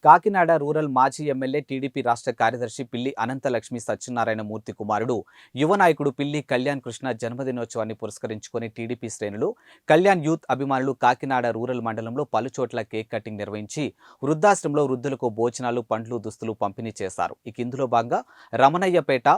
Kakinada rural మాజీ MLA TDP రాష్ట్ర కార్యదర్శి పిల్లి అనంతలక్ష్మి సత్యనారాయణ మూర్తి కుమారుడు యువ నాయకుడు పిల్లి కళ్యాణ్ కృష్ణ జన్మదినోత్సవాన్ని పురస్కరించుకుని టీడీపీ శ్రేణులు కళ్యాణ్ యూత్ అభిమానులు కాకినాడ రూరల్ మండలంలో పలుచోట్ల కేక్ కటింగ్ నిర్వహించి వృద్ధాశ్రమంలో వృద్ధులకు భోజనాలు పండ్లు దుస్తులు పంపిణీ చేశారు. ఇందులో భాగంగా రమణయ్యపేట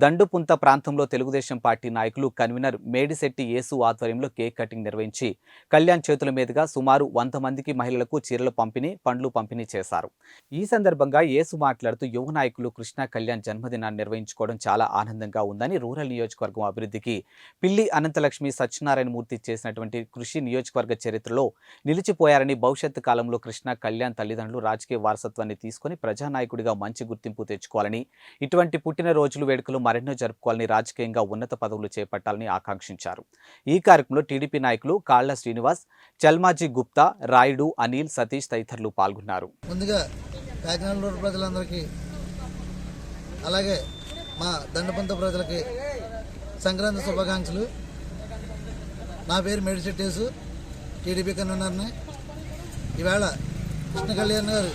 దండుపుంత ప్రాంతంలో తెలుగుదేశం పార్టీ నాయకులు కన్వీనర్ మేడిశెట్టి యేసు ఆధ్వర్యంలో కేక్ కటింగ్ నిర్వహించి కళ్యాణ్ చేతుల మీదుగా సుమారు 100 మందికి మహిళలకు చీరలు పంపిణీ పండ్లు పంపిణీ చేశారు. ఈ సందర్భంగా యేసు మాట్లాడుతూ యువ నాయకులు కృష్ణ కళ్యాణ్ జన్మదినాన్ని నిర్వహించుకోవడం చాలా ఆనందంగా ఉందని, రూరల్ నియోజకవర్గం అభివృద్ధికి పిల్లి అనంతలక్ష్మి సత్యనారాయణ మూర్తి చేసినటువంటి కృషి నియోజకవర్గ చరిత్రలో నిలిచిపోయారని, భవిష్యత్తు కాలంలో కృష్ణ కళ్యాణ్ తల్లిదండ్రులు రాజకీయ వారసత్వాన్ని తీసుకుని ప్రజానాయకుడిగా మంచి గుర్తింపు తెచ్చుకోవాలని, ఇటువంటి పుట్టినరోజులు వేడుకలు మరెన్నో జరుపుకోవాలని, రాజకీయంగా ఉన్నత పదవులు చేపట్టాలని ఆకాంక్షించారు. ఈ కార్యక్రమంలో టీడీపీ నాయకులు కాళ్ల శ్రీనివాస్, చల్మాజీ గుప్తా, రాయుడు, అనిల్, సతీష్ తదితరులు పాల్గొన్నారు. ముందుగా కాకినాడ రూరల్ ప్రజలందరికీ, అలాగే మా దండపంత ప్రజలకి సంక్రాంతి శుభాకాంక్షలు. నా పేరు మేడిశెట్టి యేసు, టీడీపీ కన్వీనర్ని. ఈవేళ కృష్ణ కళ్యాణ్ గారు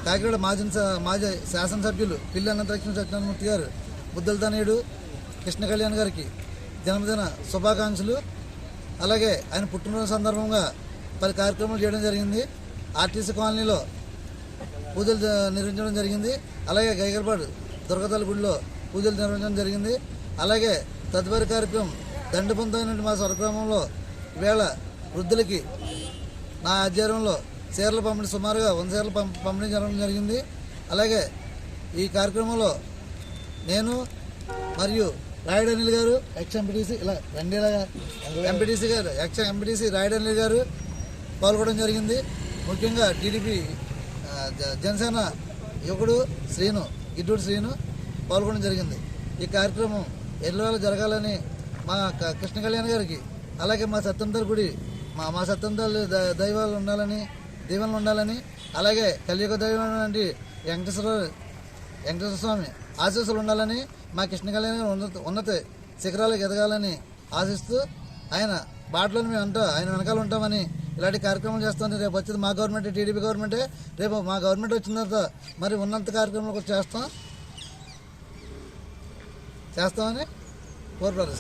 కాకినాడ మాజీ శాసనసభ్యులు పిల్లి అనంతలక్ష్మి సత్యనారాయణమూర్తి గారు బుద్ధుల తనయుడు కృష్ణ కళ్యాణ్ గారికి జన్మదిన శుభాకాంక్షలు. అలాగే ఆయన పుట్టినరోజు సందర్భంగా పలు కార్యక్రమాలు చేయడం జరిగింది. ఆర్టీసీ కాలనీలో పూజలు నిర్వహించడం జరిగింది. అలాగే గైగర్పాడు దుర్గతల్లి గుడిలో పూజలు నిర్వహించడం జరిగింది. అలాగే తదుపరి కార్యక్రమం దండపంతైన మా స్వరగ్రామంలో ఈవేళ వృద్ధులకి నా ఆధ్వర్యంలో చీరల పంపిణీ సుమారుగా 100 చీరలు పంపిణీ జరగడం జరిగింది. అలాగే ఈ కార్యక్రమంలో నేను మరియు రాయుడు అనిల్ గారు, ఎక్స్ ఎంపీటీసీ రాయుడు అనిల్ గారు పాల్గొనడం జరిగింది. ముఖ్యంగా టీడీపీ జనసేన యువకుడు గిడ్డూడు శ్రీను పాల్గొనడం జరిగింది. ఈ కార్యక్రమం ఎల్లవేళ జరగాలని మా కృష్ణ కళ్యాణ్ గారికి, అలాగే మా సత్యంతర గుడి మా సత్యంతర దైవాలు ఉండాలని, దీవెనలు ఉండాలని, అలాగే కలియుగ దైవం వంటి వెంకటేశ్వర స్వామి ఆశీస్సులు ఉండాలని, మా కృష్ణ కళ్యాణ్ గారు ఉన్నత శిఖరాలకు ఎదగాలని ఆశిస్తూ ఆయన బాటలను మేము ఆయన వెనకాల ఉంటామని ఇలాంటి కార్యక్రమాలు చేస్తామని, రేపు వచ్చేది మా గవర్నమెంట్, టీడీపీ గవర్నమెంటే, రేపు మా గవర్నమెంట్ వచ్చిన తర్వాత మరి ఉన్నంత కార్యక్రమాలు కూడా చేస్తామని కోరుతారు.